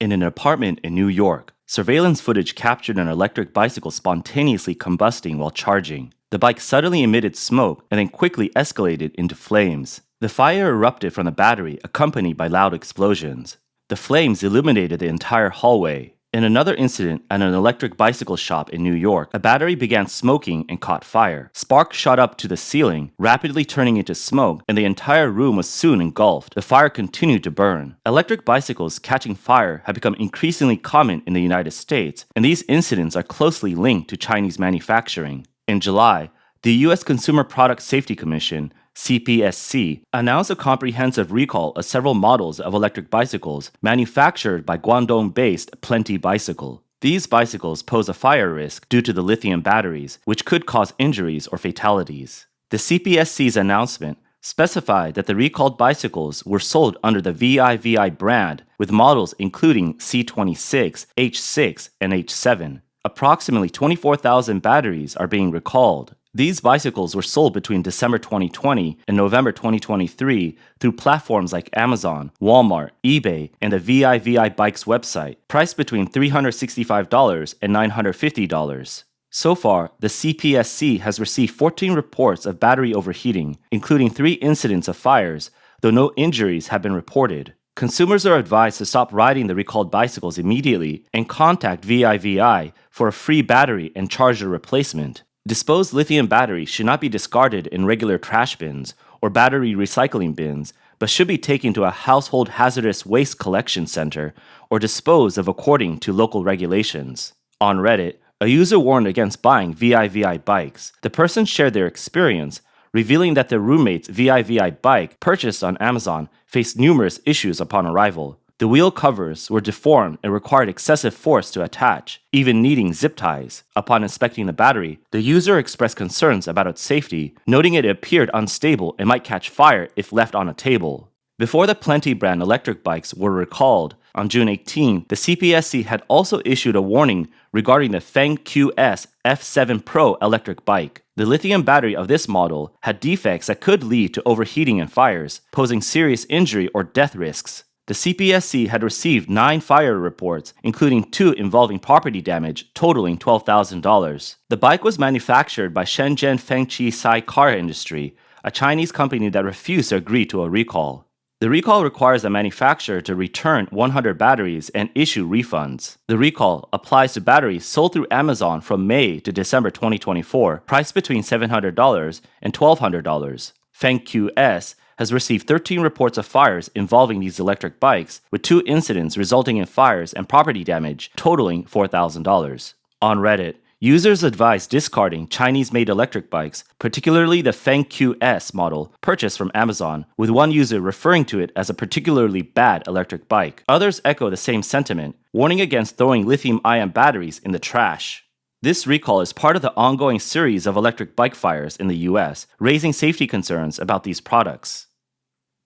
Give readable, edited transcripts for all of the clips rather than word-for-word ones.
In an apartment in New York, surveillance footage captured an electric bicycle spontaneously combusting while charging. The bike suddenly emitted smoke and then quickly escalated into flames. The fire erupted from the battery, accompanied by loud explosions. The flames illuminated the entire hallway. In another incident at an electric bicycle shop in New York, a battery began smoking and caught fire. Sparks shot up to the ceiling, rapidly turning into smoke, and the entire room was soon engulfed. The fire continued to burn. Electric bicycles catching fire have become increasingly common in the United States, and these incidents are closely linked to Chinese manufacturing. In July, the U.S. Consumer Product Safety Commission CPSC, announced a comprehensive recall of several models of electric bicycles manufactured by Guangdong-based Plenty Bicycle. These bicycles pose a fire risk due to the lithium batteries, which could cause injuries or fatalities. The CPSC's announcement specified that the recalled bicycles were sold under the VIVI brand, with models including C26, H6, and H7. Approximately 24,000 batteries are being recalled. These bicycles were sold between December 2020 and November 2023 through platforms like Amazon, Walmart, eBay, and the VIVI Bikes website, priced between $365 and $950. So far, the CPSC has received 14 reports of battery overheating, including 3 incidents of fires, though no injuries have been reported. Consumers are advised to stop riding the recalled bicycles immediately and contact VIVI for a free battery and charger replacement. Disposed lithium batteries should not be discarded in regular trash bins or battery recycling bins, but should be taken to a household hazardous waste collection center or disposed of according to local regulations. On Reddit, a user warned against buying VIVI bikes. The person shared their experience, revealing that their roommate's VIVI bike purchased on Amazon faced numerous issues upon arrival. The wheel covers were deformed and required excessive force to attach, even needing zip ties. Upon inspecting the battery, the user expressed concerns about its safety, noting it appeared unstable and might catch fire if left on a table. Before the Plenty brand electric bikes were recalled, on June 18, the CPSC had also issued a warning regarding the Feng QS F7 Pro electric bike. The lithium battery of this model had defects that could lead to overheating and fires, posing serious injury or death risks. The CPSC had received 9 fire reports, including 2 involving property damage, totaling $12,000. The bike was manufactured by Shenzhen Fengqi Sai Car Industry, a Chinese company that refused to agree to a recall. The recall requires the manufacturer to return 100 batteries and issue refunds. The recall applies to batteries sold through Amazon from May to December 2024, priced between $700 and $1,200. Feng QS has received 13 reports of fires involving these electric bikes, with 2 incidents resulting in fires and property damage totaling $4,000. On Reddit, users advised discarding Chinese-made electric bikes, particularly the Feng QS model purchased from Amazon, with one user referring to it as a particularly bad electric bike. Others echo the same sentiment, warning against throwing lithium-ion batteries in the trash. This recall is part of the ongoing series of electric bike fires in the US, raising safety concerns about these products.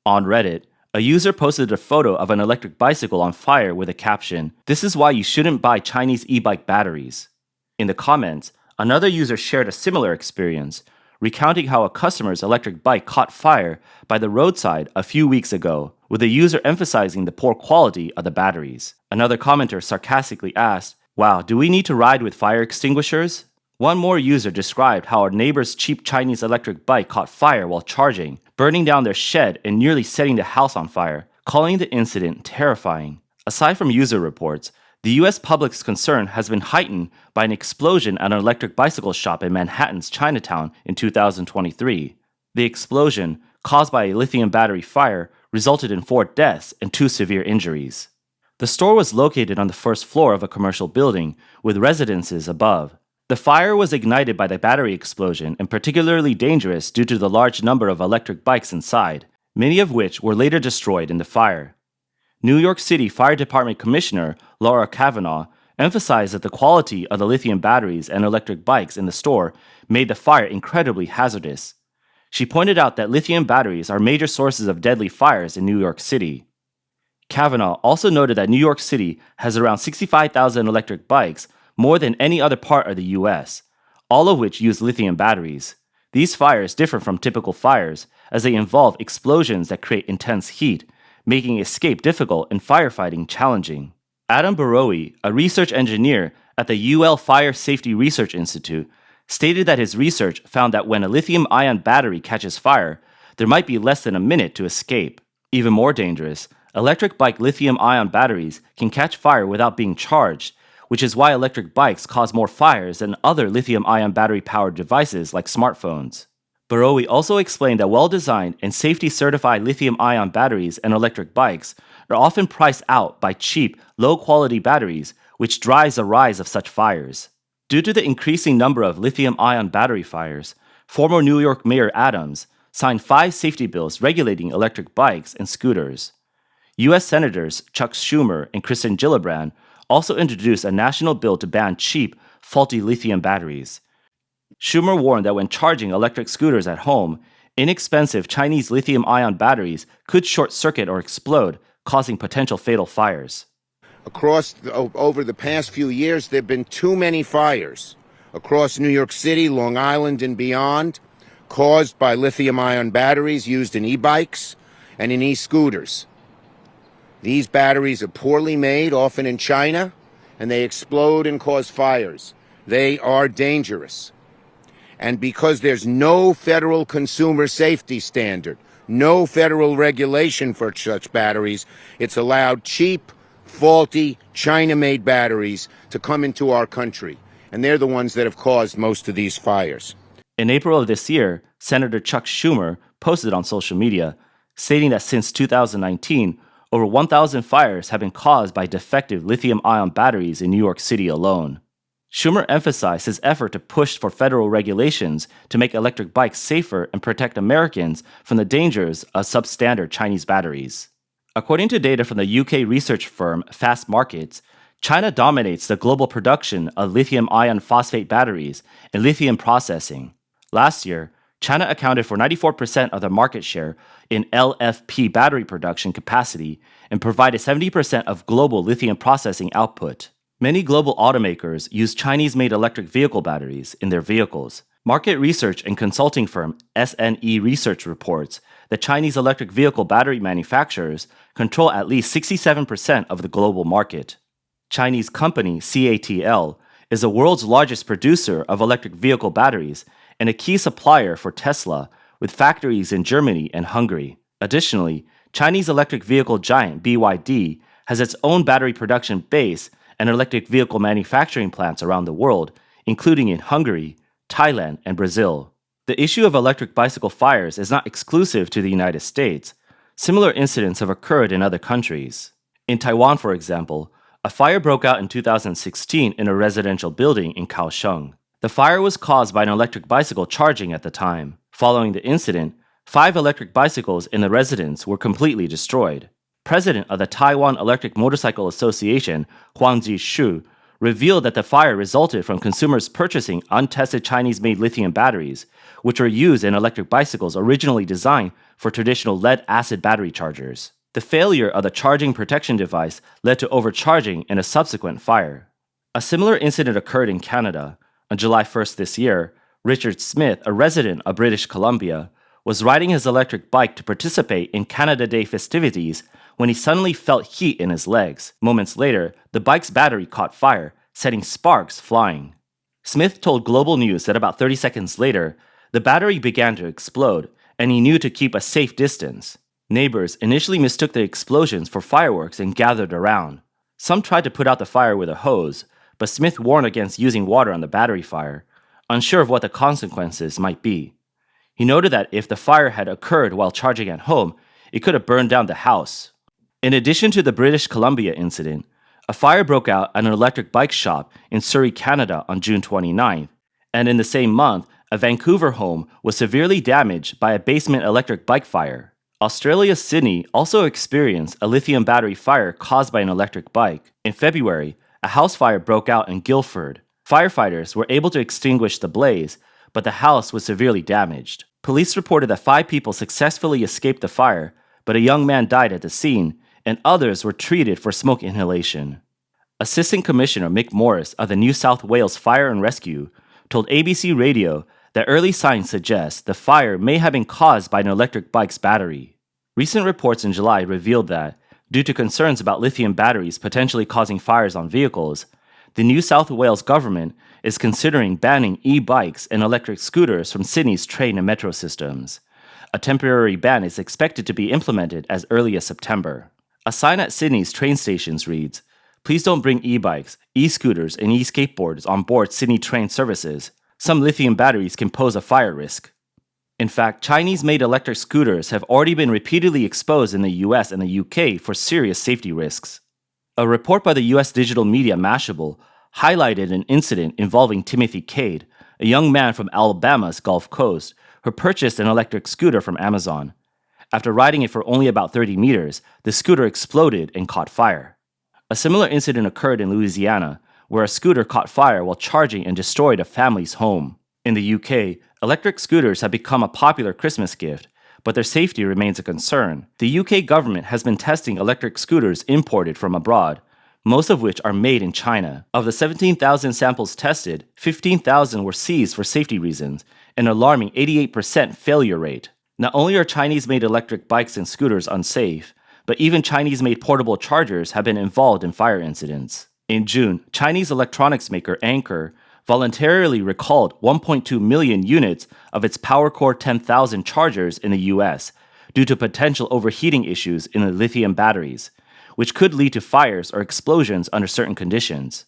On Reddit, a user posted a photo of an electric bicycle on fire with a caption, "This is why you shouldn't buy Chinese e-bike batteries." In the comments, another user shared a similar experience, recounting how a customer's electric bike caught fire by the roadside a few weeks ago, with the user emphasizing the poor quality of the batteries. Another commenter sarcastically asked, "Wow, do we need to ride with fire extinguishers?" One more user described how our neighbor's cheap Chinese electric bike caught fire while charging, burning down their shed and nearly setting the house on fire, calling the incident terrifying. Aside from user reports, the U.S. public's concern has been heightened by an explosion at an electric bicycle shop in Manhattan's Chinatown in 2023. The explosion, caused by a lithium battery fire, resulted in 4 deaths and 2 severe injuries. The store was located on the first floor of a commercial building, with residences above. The fire was ignited by the battery explosion and particularly dangerous due to the large number of electric bikes inside, many of which were later destroyed in the fire. New York City Fire Department Commissioner Laura Kavanaugh emphasized that the quality of the lithium batteries and electric bikes in the store made the fire incredibly hazardous. She pointed out that lithium batteries are major sources of deadly fires in New York City. Kavanaugh also noted that New York City has around 65,000 electric bikes, more than any other part of the US, all of which use lithium batteries. These fires differ from typical fires, as they involve explosions that create intense heat, making escape difficult and firefighting challenging. Adam Barowie, a research engineer at the UL Fire Safety Research Institute, stated that his research found that when a lithium-ion battery catches fire, there might be less than a minute to escape. Even more dangerous, electric bike lithium-ion batteries can catch fire without being charged, which is why electric bikes cause more fires than other lithium-ion battery-powered devices like smartphones. Barowie also explained that well-designed and safety-certified lithium-ion batteries and electric bikes are often priced out by cheap, low-quality batteries, which drives the rise of such fires. Due to the increasing number of lithium-ion battery fires, former New York Mayor Adams signed 5 safety bills regulating electric bikes and scooters. U.S. Senators Chuck Schumer and Kristen Gillibrand also introduced a national bill to ban cheap, faulty lithium batteries. Schumer warned that when charging electric scooters at home, inexpensive Chinese lithium-ion batteries could short-circuit or explode, causing potential fatal fires. Over the past few years, there have been too many fires across New York City, Long Island, and beyond, caused by lithium-ion batteries used in e-bikes and in e-scooters. These batteries are poorly made, often in China, and they explode and cause fires. They are dangerous. And because there's no federal consumer safety standard, no federal regulation for such batteries, it's allowed cheap, faulty, China-made batteries to come into our country. And they're the ones that have caused most of these fires. In April of this year, Senator Chuck Schumer posted on social media, stating that since 2019, over 1,000 fires have been caused by defective lithium-ion batteries in New York City alone. Schumer emphasized his effort to push for federal regulations to make electric bikes safer and protect Americans from the dangers of substandard Chinese batteries. According to data from the UK research firm Fast Markets, China dominates the global production of lithium iron phosphate batteries and lithium processing. Last year, China accounted for 94% of the market share in LFP battery production capacity and provided 70% of global lithium processing output. Many global automakers use Chinese-made electric vehicle batteries in their vehicles. Market research and consulting firm SNE Research reports that Chinese electric vehicle battery manufacturers control at least 67% of the global market. Chinese company CATL is the world's largest producer of electric vehicle batteries and a key supplier for Tesla, with factories in Germany and Hungary. Additionally, Chinese electric vehicle giant BYD has its own battery production base and electric vehicle manufacturing plants around the world, including in Hungary, Thailand, and Brazil. The issue of electric bicycle fires is not exclusive to the United States. Similar incidents have occurred in other countries. In Taiwan, for example, a fire broke out in 2016 in a residential building in Kaohsiung. The fire was caused by an electric bicycle charging at the time. Following the incident, 5 electric bicycles in the residence were completely destroyed. President of the Taiwan Electric Motorcycle Association, Huang Ji-shu, revealed that the fire resulted from consumers purchasing untested Chinese-made lithium batteries, which were used in electric bicycles originally designed for traditional lead-acid battery chargers. The failure of the charging protection device led to overcharging and a subsequent fire. A similar incident occurred in Canada. On July 1st this year, Richard Smith, a resident of British Columbia, was riding his electric bike to participate in Canada Day festivities when he suddenly felt heat in his legs. Moments later, the bike's battery caught fire, setting sparks flying. Smith told Global News that about 30 seconds later, the battery began to explode, and he knew to keep a safe distance. Neighbors initially mistook the explosions for fireworks and gathered around. Some tried to put out the fire with a hose, but Smith warned against using water on the battery fire, unsure of what the consequences might be. He noted that if the fire had occurred while charging at home, it could have burned down the house. In addition to the British Columbia incident, a fire broke out at an electric bike shop in Surrey, Canada on June 29th, and in the same month, a Vancouver home was severely damaged by a basement electric bike fire. Australia's Sydney also experienced a lithium battery fire caused by an electric bike. In February, a house fire broke out in Guildford. Firefighters were able to extinguish the blaze, but the house was severely damaged. Police reported that 5 people successfully escaped the fire, but a young man died at the scene, and others were treated for smoke inhalation. Assistant Commissioner Mick Morris of the New South Wales Fire and Rescue told ABC Radio that early signs suggest the fire may have been caused by an electric bike's battery. Recent reports in July revealed that Due to concerns about lithium batteries potentially causing fires on vehicles, the New South Wales government is considering banning e-bikes and electric scooters from Sydney's train and metro systems. A temporary ban is expected to be implemented as early as September. A sign at Sydney's train stations reads, "Please don't bring e-bikes, e-scooters, and e-skateboards on board Sydney train services. Some lithium batteries can pose a fire risk." In fact, Chinese-made electric scooters have already been repeatedly exposed in the US and the UK for serious safety risks. A report by the US digital media Mashable highlighted an incident involving Timothy Cade, a young man from Alabama's Gulf Coast, who purchased an electric scooter from Amazon. After riding it for only about 30 meters, the scooter exploded and caught fire. A similar incident occurred in Louisiana, where a scooter caught fire while charging and destroyed a family's home. In the UK, electric scooters have become a popular Christmas gift, but their safety remains a concern. The UK government has been testing electric scooters imported from abroad, most of which are made in China. Of the 17,000 samples tested, 15,000 were seized for safety reasons, an alarming 88% failure rate. Not only are Chinese-made electric bikes and scooters unsafe, but even Chinese-made portable chargers have been involved in fire incidents. In June, Chinese electronics maker Anker voluntarily recalled 1.2 million units of its PowerCore 10,000 chargers in the US due to potential overheating issues in the lithium batteries, which could lead to fires or explosions under certain conditions.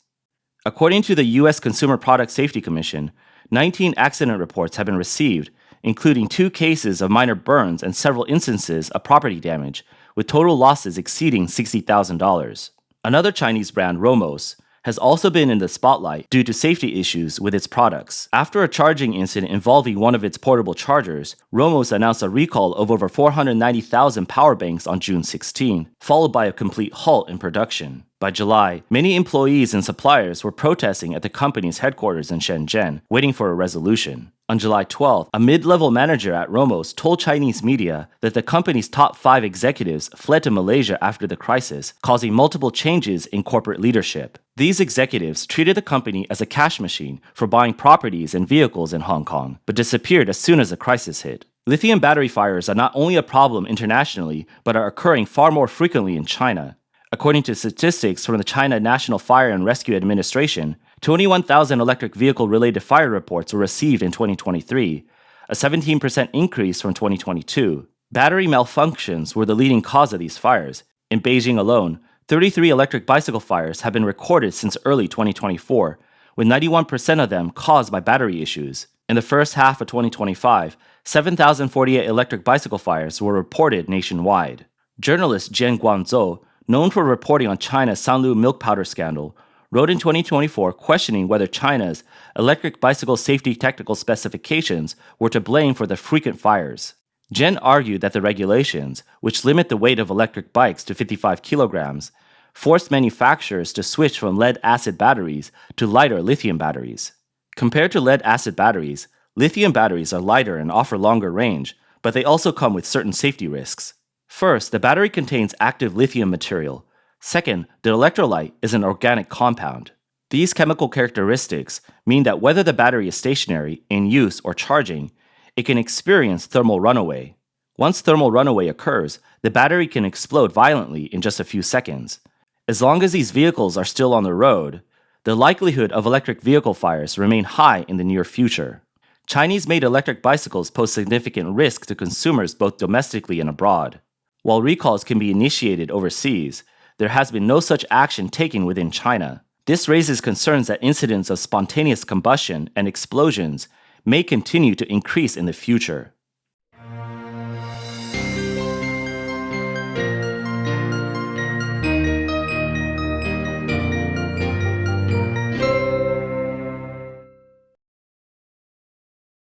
According to the US Consumer Product Safety Commission, 19 accident reports have been received, including 2 cases of minor burns and several instances of property damage, with total losses exceeding $60,000. Another Chinese brand, Romos, has also been in the spotlight due to safety issues with its products. After a charging incident involving one of its portable chargers, Romos announced a recall of over 490,000 power banks on June 16, followed by a complete halt in production. By July, many employees and suppliers were protesting at the company's headquarters in Shenzhen, waiting for a resolution. On July 12, a mid-level manager at Romos told Chinese media that the company's top 5 executives fled to Malaysia after the crisis, causing multiple changes in corporate leadership. These executives treated the company as a cash machine for buying properties and vehicles in Hong Kong, but disappeared as soon as the crisis hit. Lithium battery fires are not only a problem internationally, but are occurring far more frequently in China. According to statistics from the China National Fire and Rescue Administration, 21,000 electric vehicle-related fire reports were received in 2023, a 17% increase from 2022. Battery malfunctions were the leading cause of these fires. In Beijing alone, 33 electric bicycle fires have been recorded since early 2024, with 91% of them caused by battery issues. In the first half of 2025, 7,048 electric bicycle fires were reported nationwide. Journalist Jian Guangzhou, known for reporting on China's Sanlu milk powder scandal, wrote in 2024 questioning whether China's electric bicycle safety technical specifications were to blame for the frequent fires. Jen argued that the regulations, which limit the weight of electric bikes to 55 kilograms, forced manufacturers to switch from lead-acid batteries to lighter lithium batteries. Compared to lead-acid batteries, lithium batteries are lighter and offer longer range, but they also come with certain safety risks. First, the battery contains active lithium material. Second, the electrolyte is an organic compound. These chemical characteristics mean that whether the battery is stationary, in use, or charging, it can experience thermal runaway. Once thermal runaway occurs, the battery can explode violently in just a few seconds. As long as these vehicles are still on the road, the likelihood of electric vehicle fires remain high in the near future. Chinese-made electric bicycles pose significant risk to consumers both domestically and abroad. While recalls can be initiated overseas, there has been no such action taken within China. This raises concerns that incidents of spontaneous combustion and explosions may continue to increase in the future.